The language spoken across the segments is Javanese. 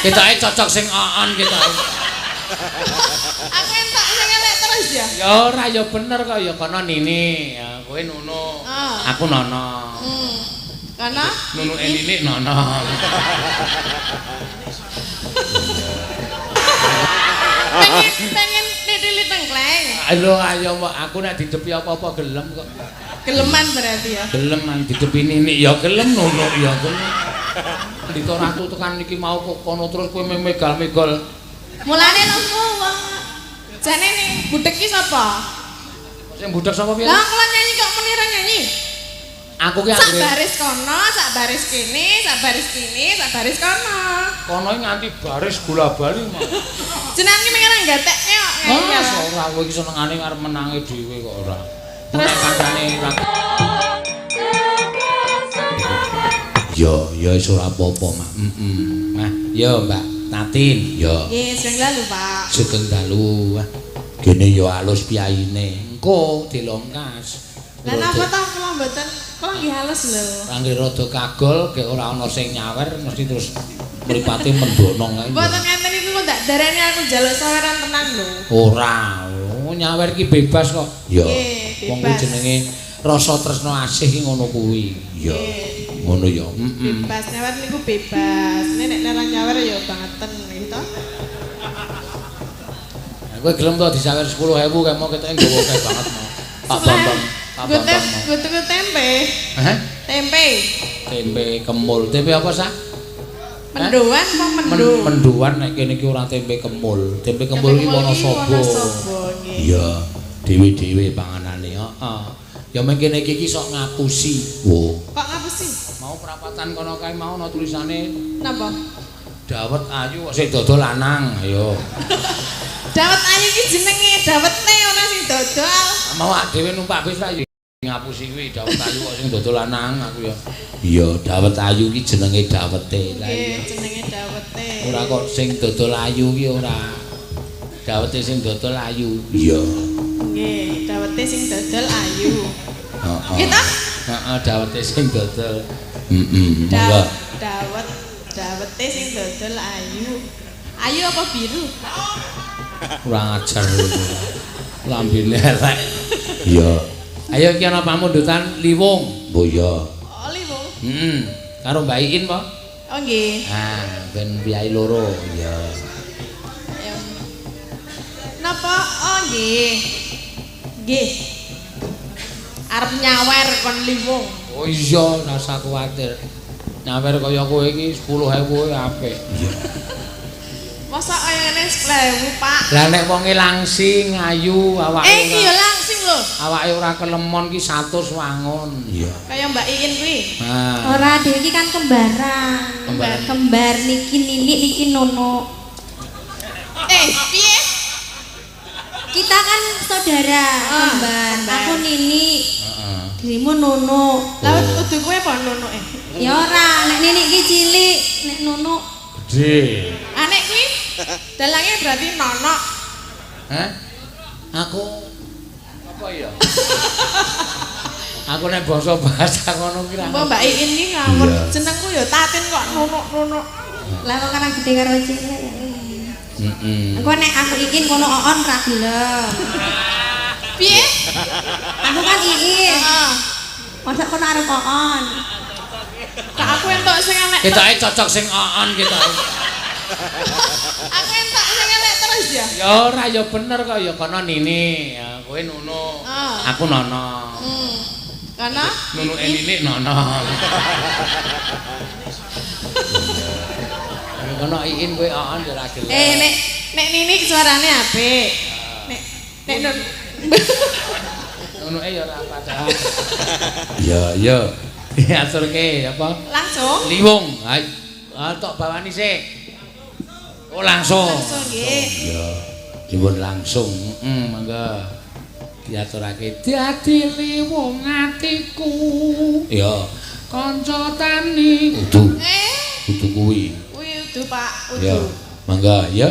Ketoke cocok sing oon ketoke. Aku entuk sing elek terus ya. Ya ora ya bener kok ya kono Nini, ya kowe Nunu. Aku Nono. Kono Nunu Nini Nono. pengen ditilit tengkleng. Ayo mbok aku nek didepi apa-apa gelem kok. Geleman berarti ya. Gelem nang didepi Nini ya gelem Nunu ya gelem. Dito ratu tekan iki mau kok kono terus kowe megal-megal. Mulane nopo wong. Jane ning budhek ki sapa? Sing budhek sapa piye? Lah kok nyanyi kok muni ra nyanyi? Aku ki sak baris kono, sak baris kene, sak baris kene, sak baris kono. Kono nganti baris bola-bali mah. Jenengan ki pengen nggatekne kok. Mas ora kowe iki senengane arep menange dhewe kok ora. Terus kancane Yo, wis ora apa-apa, Mak. Nah, yo Mbak Tatin, yo. Nggih, sing lalu, Pak. Sugeng dalu. Kene yo alus piyaine. Engko dilongkas. Lah napa to kula mboten kula nggih halus lho. Rangge rada kagol gek ora ana sing nyawer mesti terus mripate mendhono kae. Mboten ngenten iki kok ndak darani aku njaluk saweran tenan lho. Ora, nyawer ki bebas kok. Ya. Wong kuwi jenenge rasa tresno asih ki ngono kuwi. Ya. Ngono ya. Bebas nyawer niku bebas. Nek larang nyawer ya bangeten gitu. Kowe gelem to disawer 10.000 kae mau ketoke nggawa kae banget mau. Pak Bambang. Gue tuku tempe. Hah? Tempe. Tempe kemul. Tempe apa sah? Mendoan apa mendu? Mendoan nek kene iki ora tempe kemul. Tempe kemul iki Wonosobo. Iya, dhewe-dhewe panganane, heeh. Ya mengkene iki sok ngapusi. Wo. Kok ngapusi? Mau perapatan kono kae mau ana tulisane napa? Dawet ayu kok sing dodol lanang, ayo. Dawet ayu iki jenenge dawete ana sing dodol. Mau dhewe numpak bis ra ngapusi kuwi dawet ayu kok sing dodol lanang aku ya. Iya, dawet ayu iki jenenge dawete. Lah iya jenenge dawete. Ora kok sing dodol ayu ki ora. Dawete sing dodol ayu. Iya. Nggih, dawete sing dodol ayu. Heeh. Gitu? Heeh, dawete sing dodol. Monggo. Dawete sing dodol ayu. Ayu apa biru? Kurang ajar itu. Lambene elek. Iya. Ayo iki ana pamundutan liwung. Oh iya. Oh liwung. Karo Mbak Iin po? Oh nggih. Ah, ben piyai loro. Iya. Napa? Oh nggih. Nggih. Arep nyawer kon liwung. Oh iya, ora usah kuwatir. Nyawer kaya kowe iki 10.000 apik. Iya. Masa kaya ngene 10.000, Pak? Lah nek wonge langsing ayu awake. Iki ya langsing lho. Awake ora kelemon ki 100 wangun. Iya. Kaya Mbak Iin kuwi. Nah. Ora dhewe iki kan kembaran. Kembar niki Nini niki Nono. Piye? Kita kan saudara kembar. Aku Nini. Heeh. Dirimu Nono. Lah udu kowe apa Nono e? Ya ora, nek Nini iki cilik, nek Nono gede. Anek kuwi dalange berarti Nono. Hah? Aku apa ya? Aku nek bahasa ngono ki ra. Mbak Iin iki ngawur jenengku ya Tatin kok Nono. lah kok karang gede karo cilik ya. Engko nek aku Iin kono Oon ra gelem. Piye? Aku kan Iin. Heeh. Masa kono arep Oon. Kak aku entuk sing elek. Ketoke cocok sing Oon ketoke. Aku entuk sing elek terus ya. Ya ora ya bener kok ya kono Nini, ya kowe Nunu. Aku Nono. Karena Nunu Nini Nono. Kono Iin kowe Oon ya ora gelem. Nek Nini suarane apik. Nek Nunu ya ora padahal. Ya. Diaturke apa? Langsung. Liwung. Tok bawani sik. Oh langsung. Langsung nggih. Ya. Dipun langsung. Mangga. Diaturake dadi liwung atiku. Ya. Kanca tani. Udu. Udu kuwi. Kuwi udu, Pak. Udu. Ya. Mangga ya.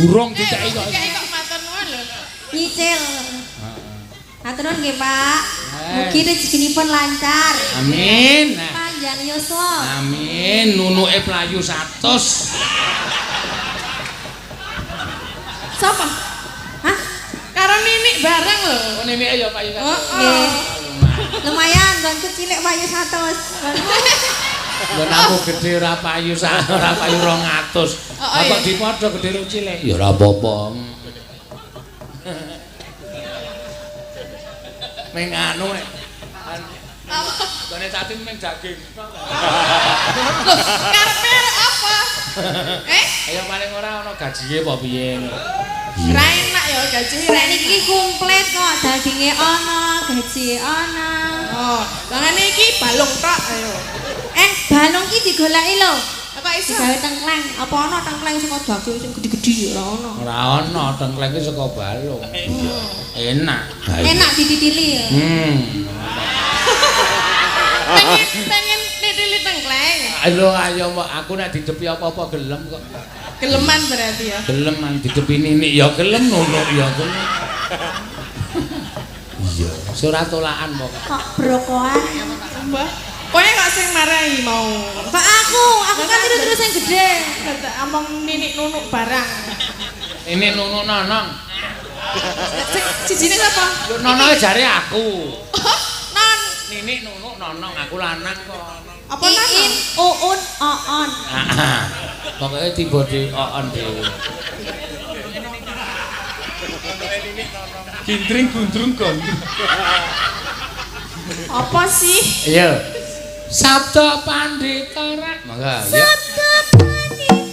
Urung diceki kok. Kok matur nuwun lho. Nyicil. Matur nuwun nggih, Pak. Mugi rezekinipun lancar. Amin. Panjang yuswa. Amin. Nunuke playu 100. Sapa? Hah? Karo Ninik bareng lho. Oh neneke ya playu 100. Nggih. Lumayan, donku cilik payu 100. Lha aku gedhe ora payu 200. Kok dipadha gedhe karo cilik? Ya ora apa-apa. Ming anu gone cacing ming daging. Karepe apa? Ya paling ora ana gajine apa piye. Ora enak ya gaji Rek niki komplit kok, daginge ana, gaji ana. Oh, bangane iki balung tok ayo. Balung ki digoleki lho. Apa iso? Digawe tengkleng. Apa ana tengkleng saka daging sing gedhi-gedhi ora ana. Ora ana tengklenge saka balung. Enak. Enak dititili ya. Pengen nitili tengkleng. Ayo mbok aku nek didepi apa-apa gelem kok. Geleman berarti ya. Gelem man didepi Ninik ya gelem nunuk ya gelem. Iya, ora tolakan kok. Kok brokoan. Mbah. Kowe kok sing marahi mau. Pak aku kan terus sing gedhe. Among Ninik nunuk barang. Ini nunuk nonong. Sijine sapa? Nonoke jare aku. Non. Ninik nunuk nonong aku lanang kok. Apa non? Iin, uun, oon. Pokoke tiba di oon dhewe. Gindring gundrung gondrung. Apa sih? Iya. Sabda Pandita Rak. Mangga ya. Sabda Pandita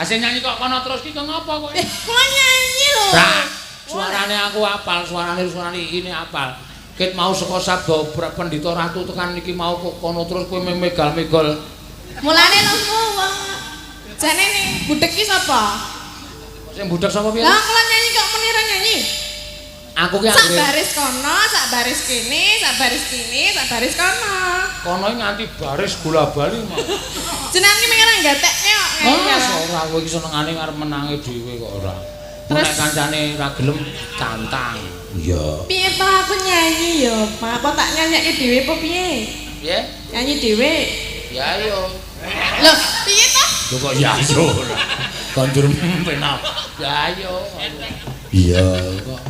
Sing nyanyi kok kono terus ki kok ngapa kowe? Kula nyanyi lho. Suarane aku apal, suarane ini apal. Ket mau saka sabda Pandita Ratu tekan niki mau kok kono terus kowe megal-megal. Mulane lemu wong. Jane ning budhek ki sapa? Sing budhek sapa piye? Lah kula nyanyi kok menira nyanyi. Aku ki sak baris kono, sak baris kene, sak baris kene, sak baris kono. Kono nganti baris bola-bali mah. Jenengan ki mengen gatekne kok. Ora kowe iki senengane arep menange dhewe kok ora. Terus nek kancane ra gelem cantang. Iya. Piye to aku nyanyi ya, Pak? Apa tak nyanyike dhewe apa piye? Piye? Nyanyi dhewe. Ya ayo. Loh, piye to? Lho kok ya yo. Kondur penak. Ya yo. Iya kok.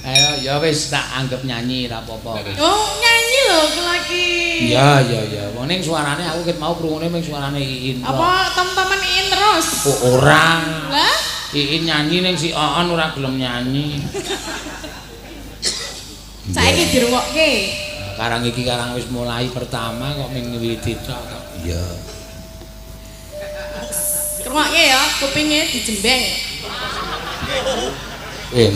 Ayo ya wis tak anggap nyanyi ra apa-apa wis. Oh, nyanyi lho lagi. Iya iya iya. Wong ning suarane aku ket mau krungune ming suarane Iin. Apa temen-temen Iin terus? Oh, ora. Lah? Iin nyanyi ning si Oon ora gelem nyanyi. Saiki dirungokke. Karang iki karang wis mulai pertama kok ming wiwiti tok. Iya. Krungokke ya, kupinge dijembeng.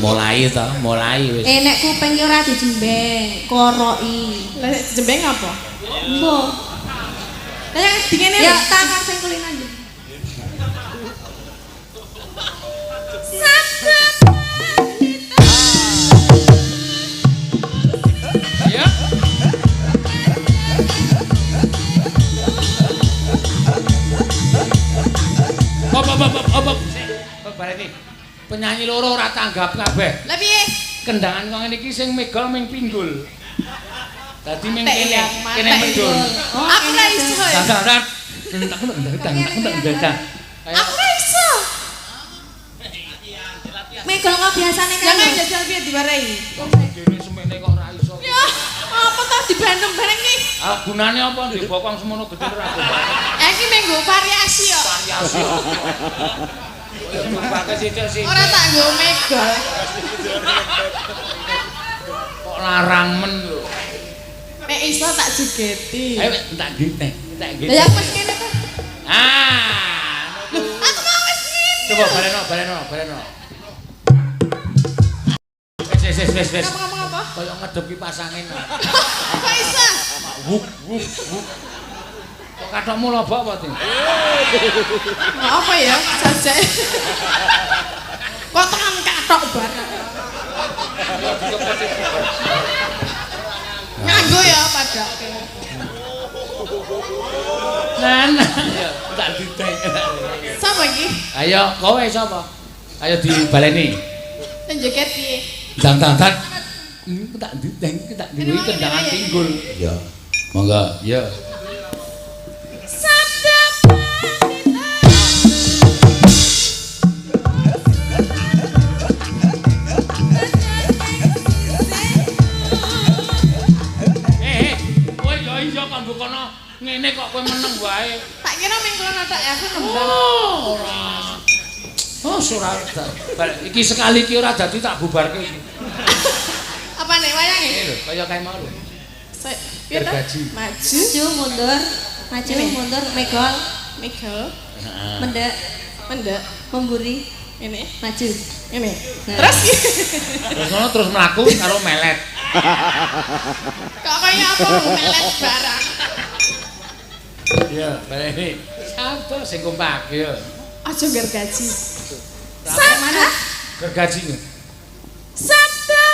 Mulai ta, mulai wis. Nek kuping ki ora dijembeng, koroki. Lah nek dijembeng apa? Mbok. Lah yang dingene Ya tangan sing kulin aja. Ya. Apa? Barene. Penyanyi loro ora tanggap kabeh. Lah piye? Kendangan kok ngene iki sing megol ming pinggul. Dadi ming Tek kene, yang kene mate. medul. Aku ora iso ya. Dandan. Aku ora iso. Megol kok biasane kan. Jangan jajal piye diwarai. Dene semene kok ora iso. Ya, apa to dibandem bareng iki? Ah gunane apa ndek bokong semono gedhe ora go. Iki menggo variasi ya. Variasi. Pakai sithik-sithik. Ora tak nggo megol. Kok larang men lho. Nek iso tak jugeti. Ayo tak giteh, tak Lah giteh. ya wis kene to. Ah. Aku mau wis ngene. Coba baleno. Wes. Ngomong apa? Kayak ngedep kipas angin. Kok iso? Wuk. Kok kathokmu lobok apa, Ting? Apa ya? Jajak. Kok tekan kathok bareng. Nganggo ya padake. Nah, ya tak diteng. Sapa iki? Ayo, kowe sapa? Ayo dibaleni. Njoget piye? Dang. Tak diteng, tak diwi kendangan pinggul. Iya. Monggo, ya. Kowe yo iso kok mbukono ngene kok kowe meneng wae. Tak kira mingguan tak aku nembang. Oh, ora. Oh, ora. Iki sekali iki ora dadi tak bubarke iki. Apa nek wayange? Ini lho, kaya kae mau lho. Piye to? Gergaji. Maju mundur, mundur megol, Megel, mendek, memburi, ini, maju. ini. Nah. Terus Terus ngono terus mlaku karo melet. kok kaya apa melet barang. Iya, baleni. Sapa sing kompak ya? Aja gergaji. Sampai mana? Gergaji. Sabda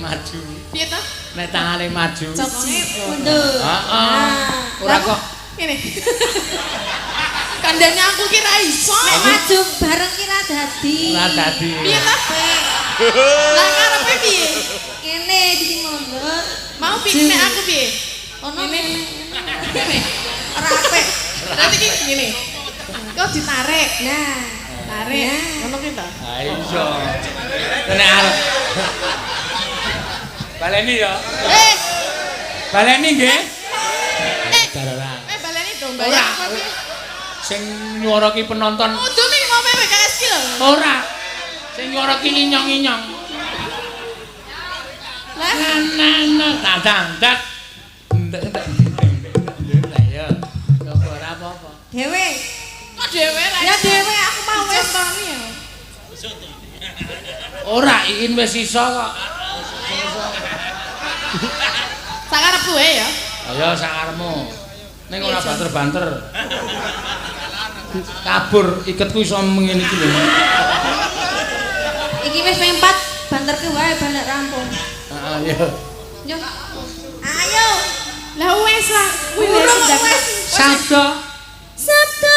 maju. Piye to? Nek tangane maju. Cokonge mundur. Heeh. Ora kok Ngene. Kandhane aku ki ra iso. Nek maju bareng ki ra dadi. ora dadi. Piye to? Lah karepe piye? Kene iki mundur. Mau piye nek aku piye? Ono Ngene. ngene. Ngene. Ora apik. Nanti ki ngene. Kok ditarik. Nah, Tarik. Ngono ki to. Ha iso. Nek arep. Baleni ya. Baleni nggih. Dararang. Baleni dong, bayar apa piye? Sing nyuara ki penonton. Kudu ning ngombe PKS ki lho. Ora. Sing nyuara ki inyong-inyong. Lah, Dadang. Ya. Ora apa-apa. dhewe. kok dhewe ra. Ya dhewe aku mau wis Contoni ya. Ora Iin wis iso kok. Sakarepku wae ya. Ayo sakarepmu. Ning ora banter-banter. kabur iketku iso ngene iki lho. Iki wis ping 4 banterke wae balik rampung. Ayo. Yo. Ayo. Lah wis lah. Kuwi wis. Sabda. Sabda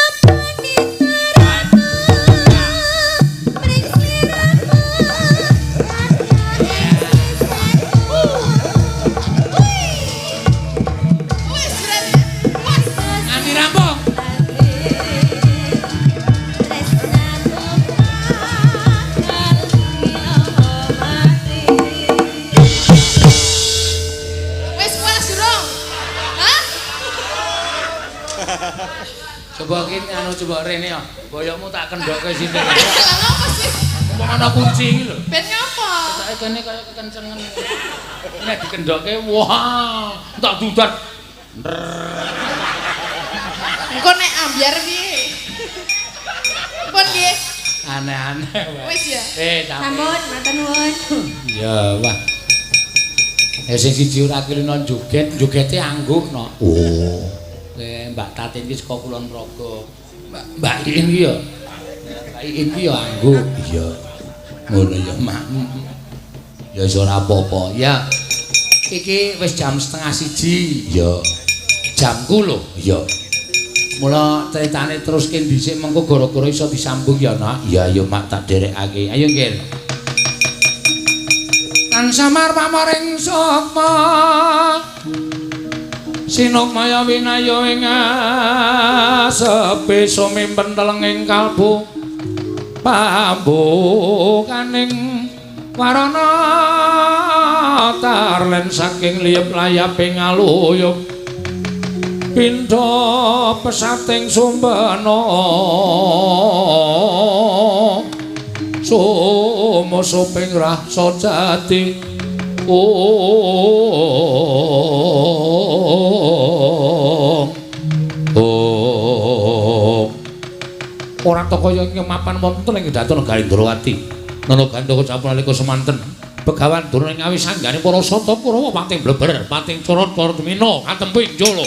coba kene coba rene ya. Boyokmu tak kendokke sini. Lha ngopo sih? Wong ana kunci iki lho. Ben ngopo? Ketake kene kaya kekencengan. Nek dikendokke wah, tak dudat. Engko nek ambyar piye? Pun nggih. Aneh-aneh wae. Wis ya. Sampun, matur nuwun. Ya, wah. Sing siji ora kelina joget, jogete angguh no. Oh. Mbak Tatin iki saka Kulon Progo. Mbak Iin iki ya. Mbak Iin iki ya angguh. Iya. Ngono ya, Mak. Ya wis ora apa-apa. Ya. Iki wis jam 1:30. Ya. Jamku lho. Ya. Mula ceritane teruske dhisik mengko gara-gara iso disambung ya, Nak. Iya, ya Mak tak derekake. Ayo nggih. Kan samar pamaring sapa Sinuk maya winayo ing sepi sumimpen telenging kalbu pambukaning warana tarlen saking liyep layaping aluyup pindha pesating sumbana sumusuping rasa jati ora to kaya ing mapan wonten ing Dhatun Galindrawati nana gandha sapunalika semanten begawan durung ngawi sanggane para sata Kurawa pating bleber pating corot Kartmina katemping jala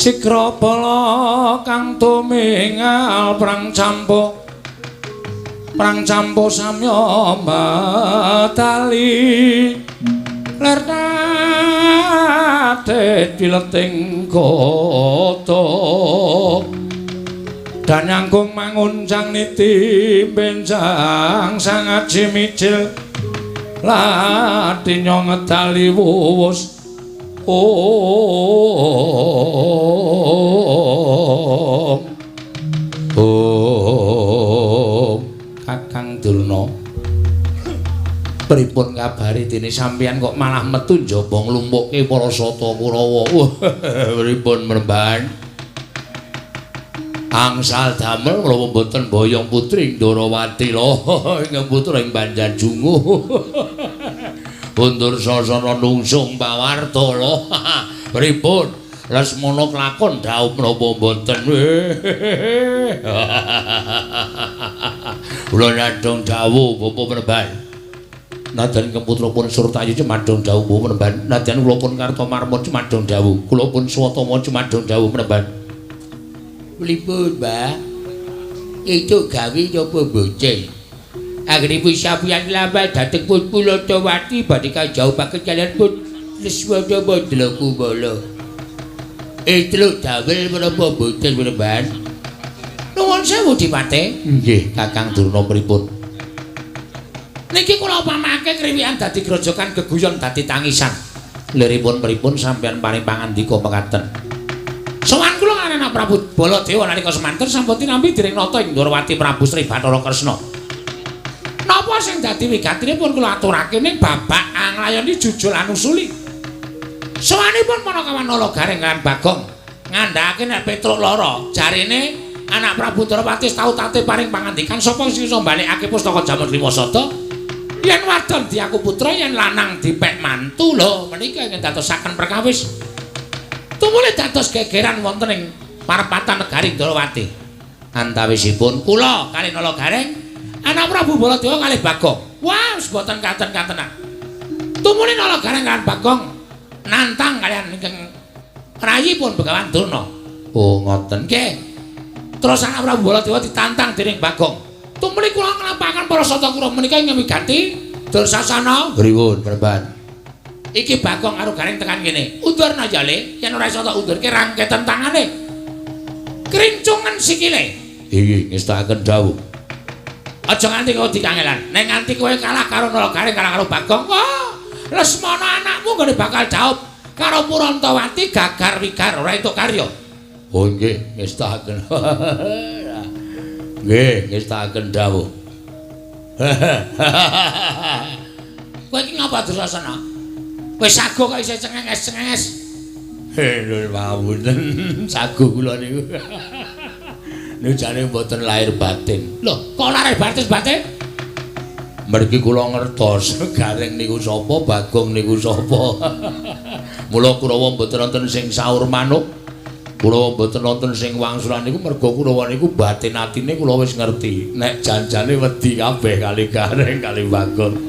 Sikra bala kang tumingal prang campuk Prang campo samya batali lernate dileting kota dan nyangkung mangun sang niti benjang sangat jimicil lati nyong ngedali wuwus Kakang Durna pripun kabari dene sampeyan kok malah metu njaba nglumpukke para sata Kurawa pripun Mremban angsal damel kula mboten boyong putri Ndarawati lho ing putra ing Banjar Jungu undur sasana nungsung pawarta lho pripun Lesmana kelakon dhaup menapa mboten kula nadhong dawuh Bapak Mremban nadyan keputra pun Surtayu cumadhong dawuh Bapak Mremban nadyan kula pun Kartomarma cumadhong dawuh kula pun Swatama cumadhong dawuh Mremban pripun Mbah itu gawe napa bocah Agripu sapian lambat dateng pun Pulatawati badhe kajauhaken kaliyan pun Lesmana Mandlaku Bala Itu dawel menapa boten Mremban nuwun sewu Dipate nggih Kakang Durna pripun niki kula upamake kriwikan dadi grojokan geguyon dadi tangisan liripun pripun sampeyan paring pangandika mekaten sowan kula kaliyan Anak Prabu Baladewa nalika semanten sampun tinampi dening nata ing Ndarawati Prabu Sri Bathara Kresna napa sing dadi wigatinipun kula aturake ning babak anglayani jujul anusuli sawanipun Panakawan Nalagaring lan Bagong ngandhakake nek Petruk lara jarine Anak Prabu Ndarawati tau tate paring pangandikan sapa sing iso mbalekake pustaka jaman Limasada yen wadon diaku putra yen lanang dipek mantu lho menika ingkang dadosaken perkawis tumuli dados gegeran wonten ing parepatan negari Ndarawati antawisipun kula kalih Nalagaring Anak Prabu Baladewa kalih Bagong wah wis boten katen-katenan tumuli Nalagaring lan Bagong nantang kalian ingkang rayipun Begawan Durna. Oh ngoten nggih. Terus Anak Prabu Baladewa ditantang dening Bagong. Tumuli kula nglampahaken para sata kula menika ing miganti Dursasana. Pripun, Mremban? Iki Bagong karo Gareng tekan kene. Undurna jale, yen ora iso tak undurke rangketen tangane. Krincungen sikile. Iki ngestakaken dawuh. Aja nganti kowe dikangelan. Nek nganti kowe kalah karo Nalagaring karo Bagong, wah Lesmana anakmu gane bakal dhaup karo Purantawati gagar wigar ora entuk karya. Oh nggih, ngestahaken. Nggih, ngestahaken dawuh. Kowe iki ngapa Dursasana? Wis sago kok isih cengenges-cengenges. Lho mawon. Sago kula niku. Niku jane mboten lahir batin. Lho, kok lahir batin? Mergi kula ngertos Gareng niku sapa, Bagong niku sapa. Mula Kurawa mboten wonten sing saur manuk. Kurawa mboten wonten sing wangsulan niku merga Kurawa niku batin atine kula wis ngerti. Nek janjane wedi kabeh kali Gareng kali Bagong.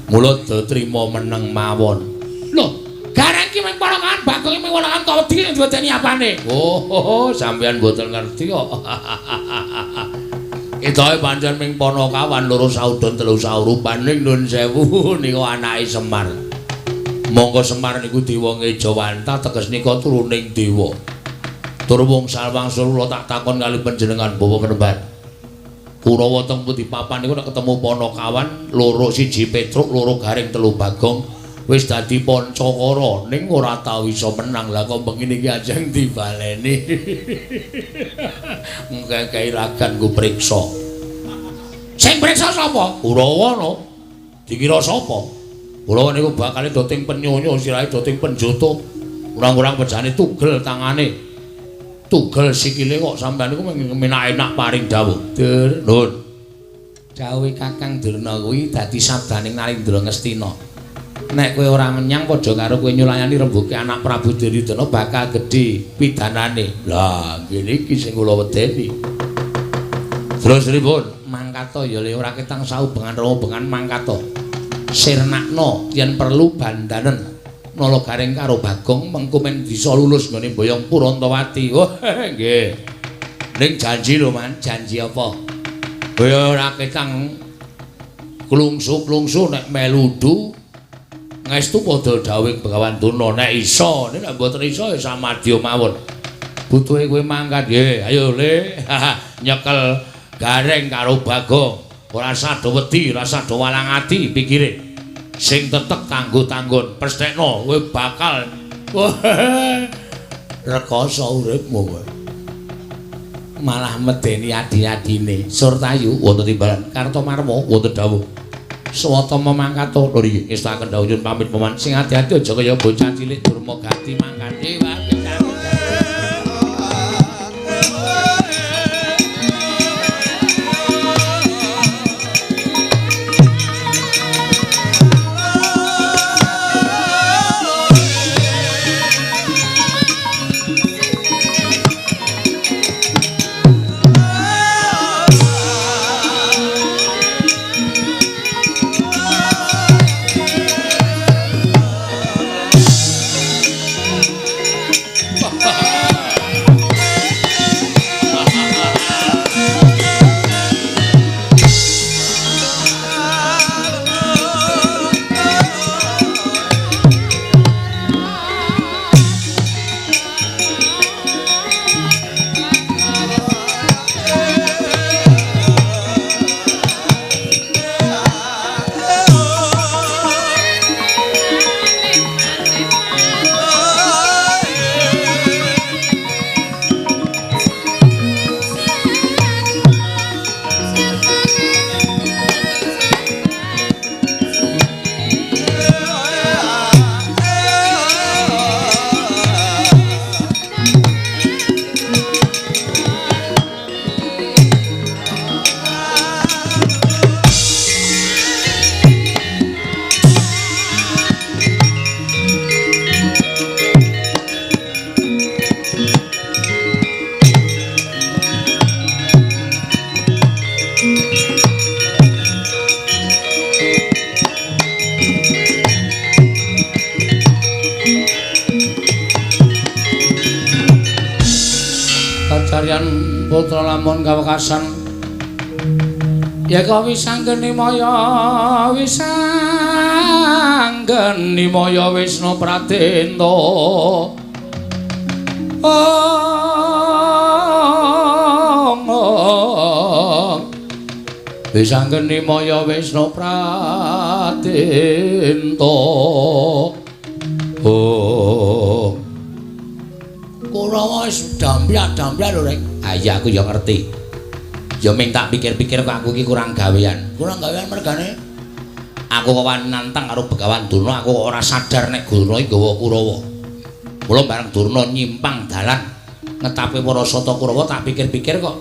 Mula do trima meneng mawon. Lho, Gareng ki mung ponakan, Bagong ki mung ponakan kok wedi nek diwedeni apane? Oh, sampeyan mboten ngerti kok. Itahe pancen ming Panakawan loro saudon telu saurupaning nun sewu nika anake Semar. Monggo Semar niku dewa Ngejawanta teges nika turuning dewa. Tur wong salwangsul kula tak takon kali panjenengan Bapak Mremban. Kurawa teng pundi papan niku nek ketemu Panakawan loro siji Petruk, loro Gareng, telu Bagong wis dadi Pancakara ning ora tau iso menang. Lah kok begini iki ajeng dibaleni. Mengke kairagan ku priksa. Sing priksa sapa? Kurawa no. Dikira sapa? Kurawa niku bakale do ting penyonyo, sirahe do ting penjoto. Urang-urang bejane tugel tangane. Tugel sikile kok sampean niku menak-enak paring dawuh. Dur, nun. Dawuh Kakang Durna kuwi dadi sabdaning Narendra Ngastina. Nek kowe ora menyang padha karo kowe nyulayani rembuke Anak Prabu Duryudana bakal gedhe pidanane. Lah, ngene iki sing kula wedeni. Terus pripun? Mangkata ya le ora ketang saubengan robengan mangkata. Sirnakna yen perlu bandanen Nalagaring karo Bagong mengko men bisa lulus nggone Boyong Purantawati. Oh, nggih. Ning janji lho, Man. Janji apa? Ya ora ketang klungsu-klungsu nek meludu ngestu padha dawuh Begawan Durna nek iso nek mboten iso ya samadya mawon. Butuhe kowe mangkat nggih. Ayo Le. Nyekel gareng karo Bagong. Ora sada wedi, ora sada walang ati pikire. Sing tetek kanggo tanggon pestekno kowe bakal rekoso uripmu kowe. Malah medeni adi-adine Surtayu wonten timbalan Kartomarma wonten dawuh swatama mangkat lho nggih ngestaken dawuh nyuwun pamit paman sing ati-ati aja kaya bocah cilik durma gati mangkat putra lamun kawekasan ya kau wisanggeni maya Wisnu Pratenta wisanggeni maya Wisnu Pratenta Kurawa wis damblak-damblak lho rek. Ah iya aku ya ngerti. Ya ming tak pikir-pikir kok aku iki kurang gawean. Kurang gawean mergane aku kawan nantang karo Begawan Durna aku ora sadar nek Durna iki nggawa Kurawa. Mula bareng Durna nyimpang dalan ngetapi para sata Kurawa tak pikir-pikir kok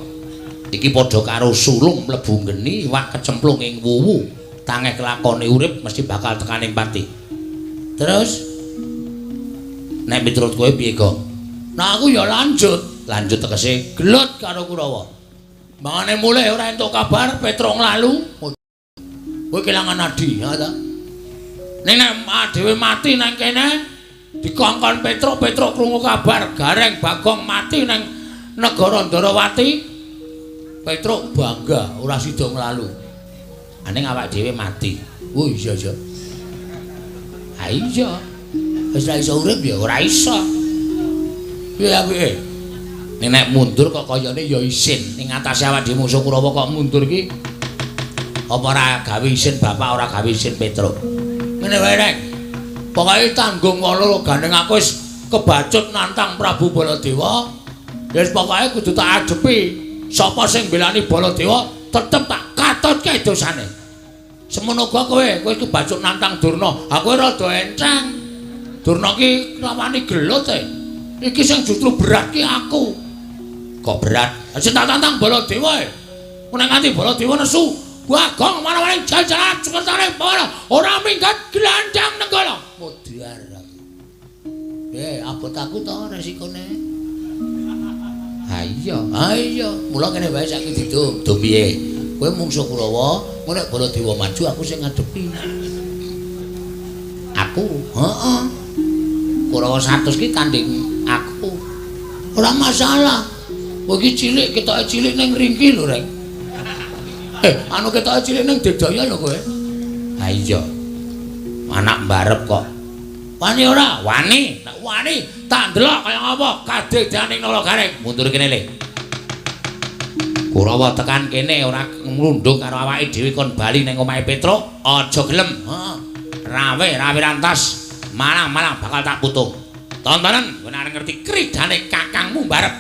iki padha karo sulung mlebu geni iwak kecemplung ing wuwu. Tangeh kelakone urip mesti bakal tekaning pati. Terus nek miturut kowe piye, Gong? Nah aku ya lanjut tegese gelut karo Kurawa. Mangane mulih ora entuk kabar Petro nglalu. Kowe kelangan adi, ya ta? Ning nek dhewe mati nang kene dikongkon Petro krungu kabar Gareng Bagong mati nang negara Ndarawati. Petro bangga ora sida nglalu. Aning awak dhewe mati. Oh iya ya. Ha iya. Wis ra iso urip ya ora iso. Ya piye? Nek mundur kok kayane ya isin ning atase awak dhewe musuh Kurawa kok mundur ki. Apa ora gawe isin bapak ora gawe isin Petro. Ngene wae rek. Pokoke tanggung ngono gandeng aku wis kebacut nantang Prabu Baladewa. Ya wis pokoke kudu tak adepi. Sapa sing mbelani Baladewa tetep tak katutke dosane. Semono kowe kebacut nantang Durna. Aku rada enceng. Durna ki rawani gelut e. Iki sing justru berat ki aku. Kok berat? Sing tak tantang Baladewa e. Nek nganti Baladewa nesu, Bagong mana-mana jajaran sekretare para ora minggat glandang nenggala. Mudyar. Abot aku to resikone. Ha iya. Mula kene wae saiki didum. Dum piye? Kowe mungsuh Kurawa, nek Baladewa maju aku sing ngadepi. Aku? Heeh. Kurawa 100 ki tanding aku. Ora masalah. Kowe iki cilik, ketoke cilik ning ringki lho, Rek. Anu ketok cilik ning Dedaya lho kowe. Ha iya. Anak mbarep kok. Wani ora? Wani. Nek wani tak ndelok kaya apa kadhedaning Nalagareng. Mundur kene le. Kurawa tekan kene ora nglundung karo awake dhewe kon bali ning omahe Petruk. Aja gelem. Heeh. Rawe rantas. Malang bakal tak putung. Tontonan kowe arep ngerti kridane kakangmu mbarep.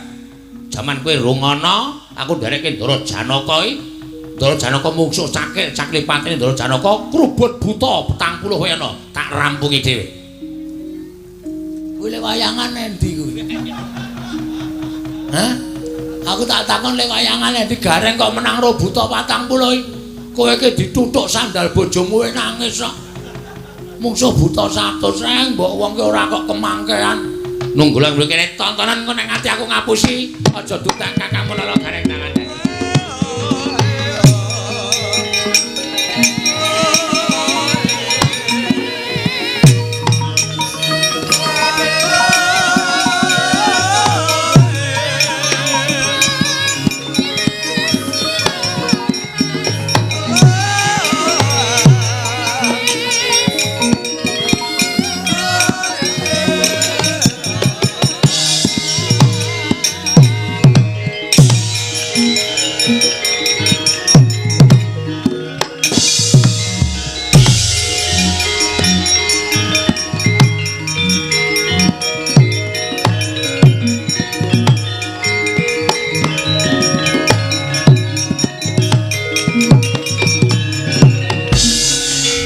Jaman kowe rungono, aku ndereke Ndara Janaka iki. Ndara Janaka mungsuh cakil patine Ndara Janaka krubut buta 40 wae ana. Tak rampungi dhewe. Kowe le wayangan endi kuwi? Hah? Aku tak takon le wayangan endi Gareng kok menang ro buta 40 iki. Kowe iki dituthuk sandal bojomu nangis kok. Mungsuh buta 100 mbok wong ki ora kok kemangkean. Nunggulang mrene tontonan kok nek ati aku ngapusi aja dutang kakangmu Nalagareng tangan.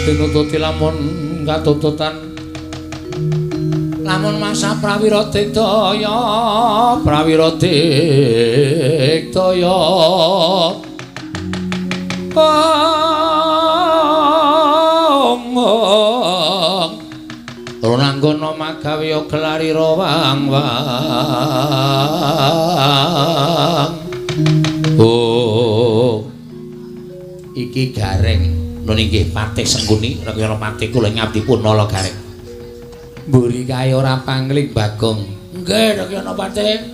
Tinututi lamun katututan lamun masa prawira digdaya Ranggana magawe gelari rawang oh iki Gareng nun inggih Patih Sengkuni Rekyana Patih kula ngabdipun Nalagareng. Mburi kae ora pangling Bagong. Nggih Rekyana Patih.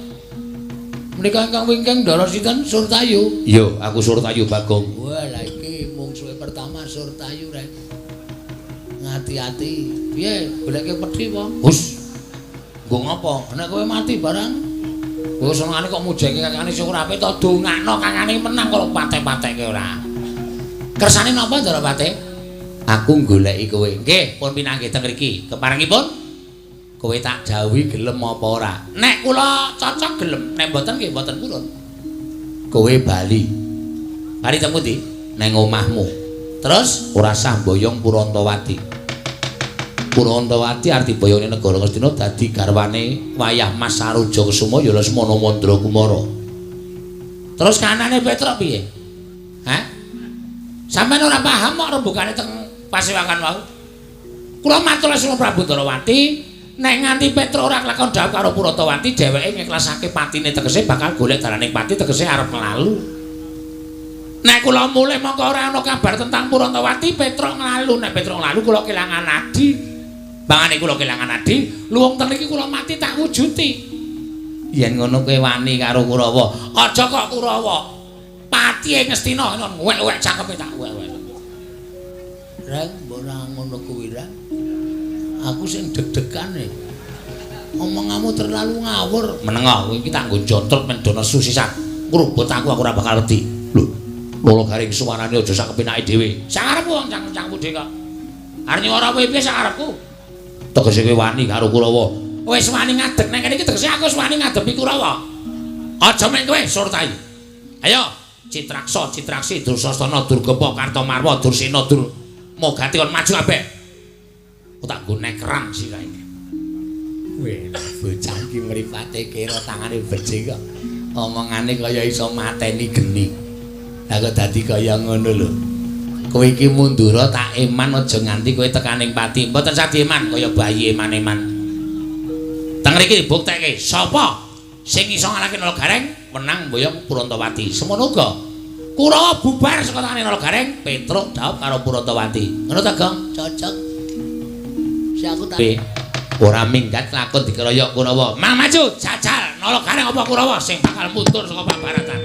Menika ingkang wingking Ndara sinten Surtayu? Iya, aku Surtayu Bagong. Wah, lha iki mungsuhe pertama Surtayu rek. Ngati-ati. Piye goleke pedhi apa? Hus. Nggo ngopo? Nek kowe mati barang. Wis senengane kok mujenge kakane sing ora apik to dongakno kakane menang karo pateh-patekke ora. Kersane napa Ndara Patih? Aku goleki kowe. Nggih, pun pinanggih teng mriki. Keparengipun kowe tak jawuhi gelem apa ora. Nek kula cocok gelem, nek mboten nggih mboten purun. Kowe bali. Bali teng pundi? Nang omahmu. Terus ora sah mboyong Purantawati. Purantawati arti boyone negara Ngastina dadi garwane wayah Mas Saroja Kusuma ya Lesmana Mandra Kumara. Terus kanane Petruk piye? Hah? Sampeyan ora paham kok rembugane teng Pasewakan wau. Kula matur Lesmana Prabu Ndarawati, nek nganti Petruk ora kelakon dhawuh karo Purantawati, dheweke ngiklasake patine tegese bakal golek dalaning pati tegese arep nglalu. Nek kula mulih mongko ora ana kabar tentang Purantawati, Petruk nglalu. Nek Petruk nglalu kula kelangan adi. Bangane kula kelangan adi, luwung teng iki kula mati tak wujuti. Yen ngono kowe wani karo Kurawa, aja kok Kurawa. Patihe Ngastina ngwek-wek cangkeme tak wek-wek. Reng, ora ngono kuwi, Reng. Aku sing deg-degan e. Omonganmu terlalu ngawur. Menengo, kowe iki tak nggo jontrot mendono susisan. Ngrubut aku ora bakal wedi. Lho, Nalagareng suwarane aja sak kepenake dhewe. Sakarepku wong cangkem budhe kok. Arep nyuwara kowe piye sakarepku? Tegese kowe wani karo Kurawa. Wis wani ngadeg nang kene iki tegese aku wis wani ngadepi Kurawa. Aja men kowe Surtayu. Ayo Citraksa, Citraksi, Dursasana, Durgapa, Kartamarwa, Dursena, Mogati kon maju kabeh. Aku tak nggo nekram sirahe. Weh, bocah iki mripate kira tangane becik kok. Omongane kaya iso mateni geni. Lah kok dadi kaya ngono lho. Kowe iki mundura tak eman aja nganti kowe tekaning pati. Mboten sadi eman kaya bayi eman-eman. Teng mriki dibuktekke sapa sing iso ngalahke Nalagareng menang mboyong Purantawati. Semono uga Kurawa bubar saka tangane Nalagareng, Petruk dhawuh karo Purantawati. Ngono ta, Gong? Cocok. Si aku tak ora minggat lakon dikeroyok Kurawa. Mang maju jajal Nalagareng apa Kurawa sing bakal mundur saka pabaratan.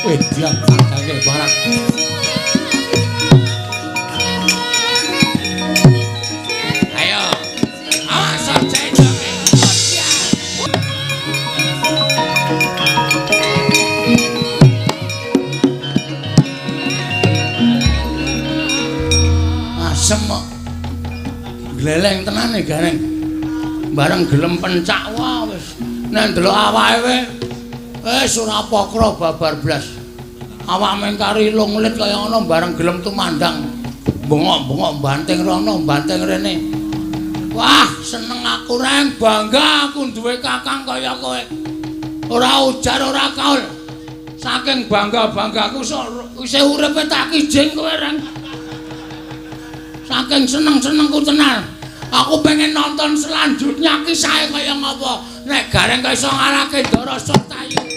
Wedang tangke barat. Ayo. Awas cendong. Asem kok. Gleleng tenan iki gareng. Bareng gelem pencak wae wis. Nek ndelok awake wis ora pakra babar blas. Awak mengkari lunglit kaya ngono bareng gelem tumandang. Bengok-bengok banting rono, banting rene. Wah, seneng aku reng, bangga aku duwe kakang kaya kowe. Ora ujar ora kaul. Saking bangga-banggaku isih uripe tak kijing kowe reng. Saking seneng-senengku tenan. Aku pengen nonton selanjutnya kisahe kaya ngapa. Nek gareng kaya iso ngarake Ndara Sotayu.